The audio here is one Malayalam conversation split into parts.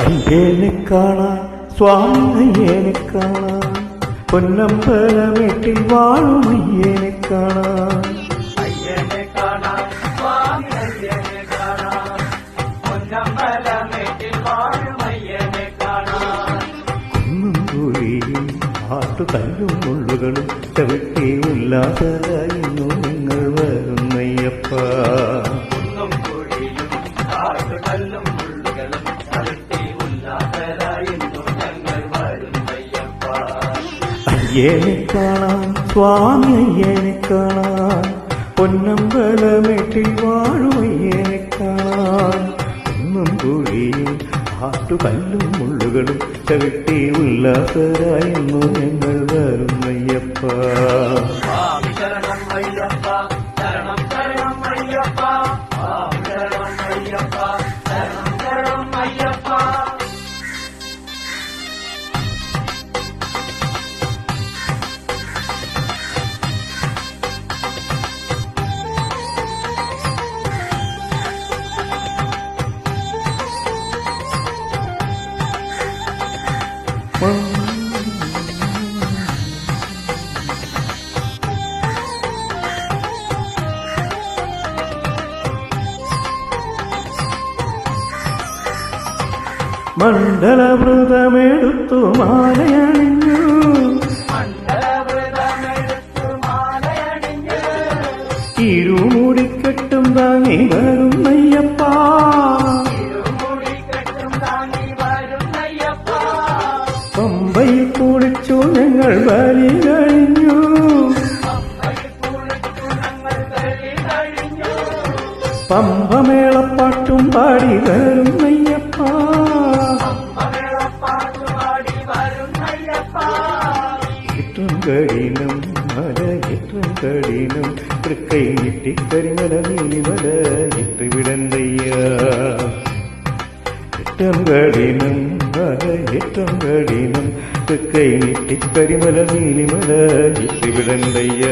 അയ്യേനെ കാണാൻ സ്വാമി അയ്യേനെ കാണാൻ പൊന്നമ്പലമേട്ടിൽ വാഴും അയ്യേനെ കാണാൻ അയ്യേനെ കാണാൻ സ്വാമി അയ്യേനെ കാണാൻ പൊന്നമ്പലമേട്ടിൽ വാഴും അയ്യേനെ കാണാൻ കുന്നും കുഴിയും ആട്ടുകല്ലും മുള്ളുകളും ചവിട്ടി ഉല്ലാസരായിരുന്നു നിങ്ങൾ വരുന്നയ്യപ്പ കുന്നും കുഴിയും ആട്ടുകല്ലും മുള്ളുകളും ചവിട്ടി ഉല്ലാസരായിരുന്നു ഞങ്ങൾ വരുന്നയ്യപ്പ അയ്യേനെ കാണാൻ സ്വാമി അയ്യേനെ കാണാൻ പൊന്നമ്പലമേട്ടിൽ വാഴും അയ്യേനെ കാണാൻ കുന്നും കുഴിയും ആട്ടുകല്ലും മുള്ളുകളും ചവിട്ടി ഉല്ലാസരായിരുന്നു ഞങ്ങൾ വരുന്നയ്യപ്പ സ്വാമി ശരണം അയ്യപ്പ ശരണം ശരണം അയ്യപ്പ സ്വാമി ശരണം അയ്യപ്പ ശരണം ശരണം അയ്യപ്പ മണ്ഡലവ്രതമെടുത്തു മാലയണിഞ്ഞു ഇരുമുടിക്കെട്ടും താങ്ങി വരുന്നയ്യപ്പ പമ്പയിൽ കുളിച്ചു ഞങ്ങൾ ബലി കഴിഞ്ഞു പമ്പമേളപ്പാട്ടും പാടി വരുന്നയ്യപ്പ ഏറ്റവും കഠിനം മലയേറ്റം കഠിനം തൃക്കൈ നീട്ടിക്കരിമല നീലിമല ഇട്ടുവിടന്തയ്യ ഏറ്റവും കഠിനം മലയേറ്റം കഠിനം തൃക്കൈ നീട്ടിക്കരിമല നീലിമല ഇട്ടുവിടന്തയ്യ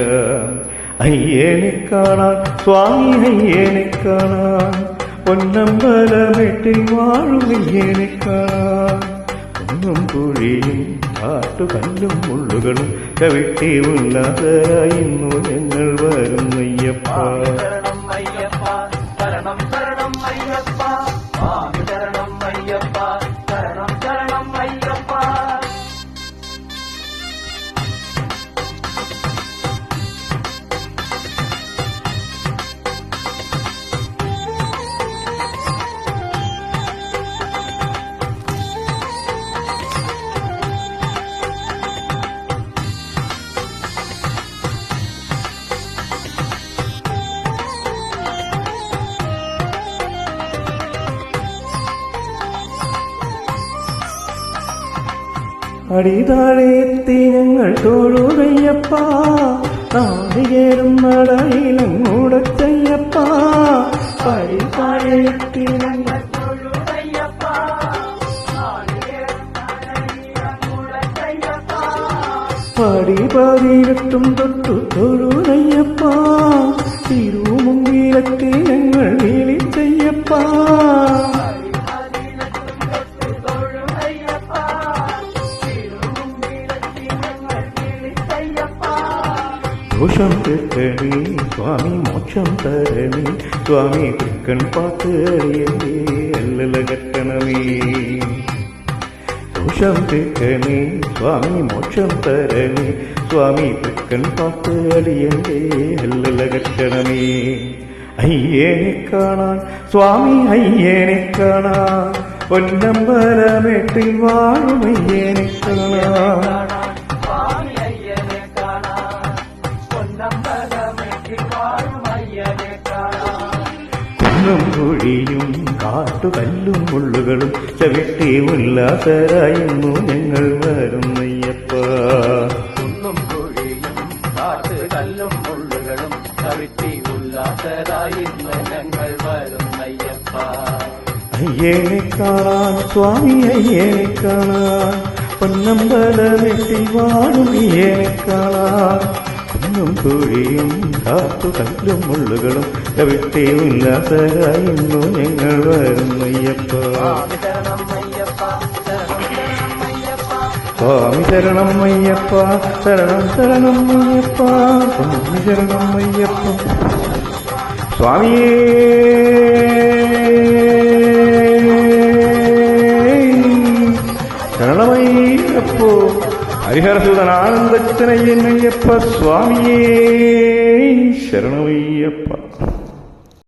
അയ്യേനെ കാണാൻ സ്വാമി അയ്യേനെ കാണാൻ പൊന്നമ്പലമേട്ടിൽ വാഴും അയ്യേനെ കാണാൻ കുന്നും കുഴിയും ആട്ടുകല്ലും മുള്ളുകളും ചവിട്ടി ഉല്ലാസരായിരുന്നു ഞങ്ങൾ വരുന്നയ്യപ്പ ശരണം ശരണം അയ്യപ്പ സ്വാമി ശരണം അയ്യപ്പ ശരണം ശരണം അയ്യപ്പ അടിതാഴെ എത്തി ഞങ്ങൾ തൊഴുകയ്യപ്പ നാളികേറും നടയിലങ്ങൂടച്ചയ്യപ്പ അടിതാഴെ എത്തി ഞങ്ങൾ പടിപതിനെട്ടും തൊട്ടു തൊഴുകയ്യപ്പ തിരുമുങ്കിലെത്തി ഞങ്ങൾ വിളിച്ചയ്യപ്പ ദോഷം തീർക്കണി സ്വാമി മോക്ഷം തരണി സ്വാമി തൃക്കൺ പാത്ത് അടിയേ അല്ലലകറ്റണമേ ദോഷം തീർക്കണി സ്വാമി മോക്ഷം തരണി സ്വാമി തൃക്കൺ പാത്ത് അടിയേ അല്ലലകറ്റണമേ അയ്യേനെ കാണാൻ സ്വാമി അയ്യേനെ കാണാൻ പൊന്നമ്പലമേട്ടിൽ വാഴും അയ്യേനെ കാണാൻ കുന്നും കുഴിയും കാട്ടുകല്ലും മുള്ളുകളും ചവിട്ടി ഉല്ലാസരായിരുന്നു ഞങ്ങൾ വരുന്നയ്യപ്പ അയ്യനെ കാണാൻ സ്വാമി അയ്യനെ കാണാൻ പൊന്നമ്പലമെട്ടി വാഴും അയ്യനെ കാണാൻ കുന്നും കുഴിയും കാത്തു കല്ലും മുള്ളുകളും കവിട്ടെ ഉല്ലാസരായിരുന്നു ഞങ്ങൾ വരുന്നയ്യപ്പ സ്വാമി ശരണം അയ്യപ്പ ശരണം ശരണം അയ്യപ്പ സ്വാമി ശരണം അയ്യപ്പ സ്വാമി ശരണം അയ്യപ്പ സ്വാമിയേ ശരണമയ്യപ്പോ ഹരിഹരസുതൻ ആനന്ദച്ചനയ്യനയ്യപ്പ സ്വാമിയേ ശരണമയ്യപ്പ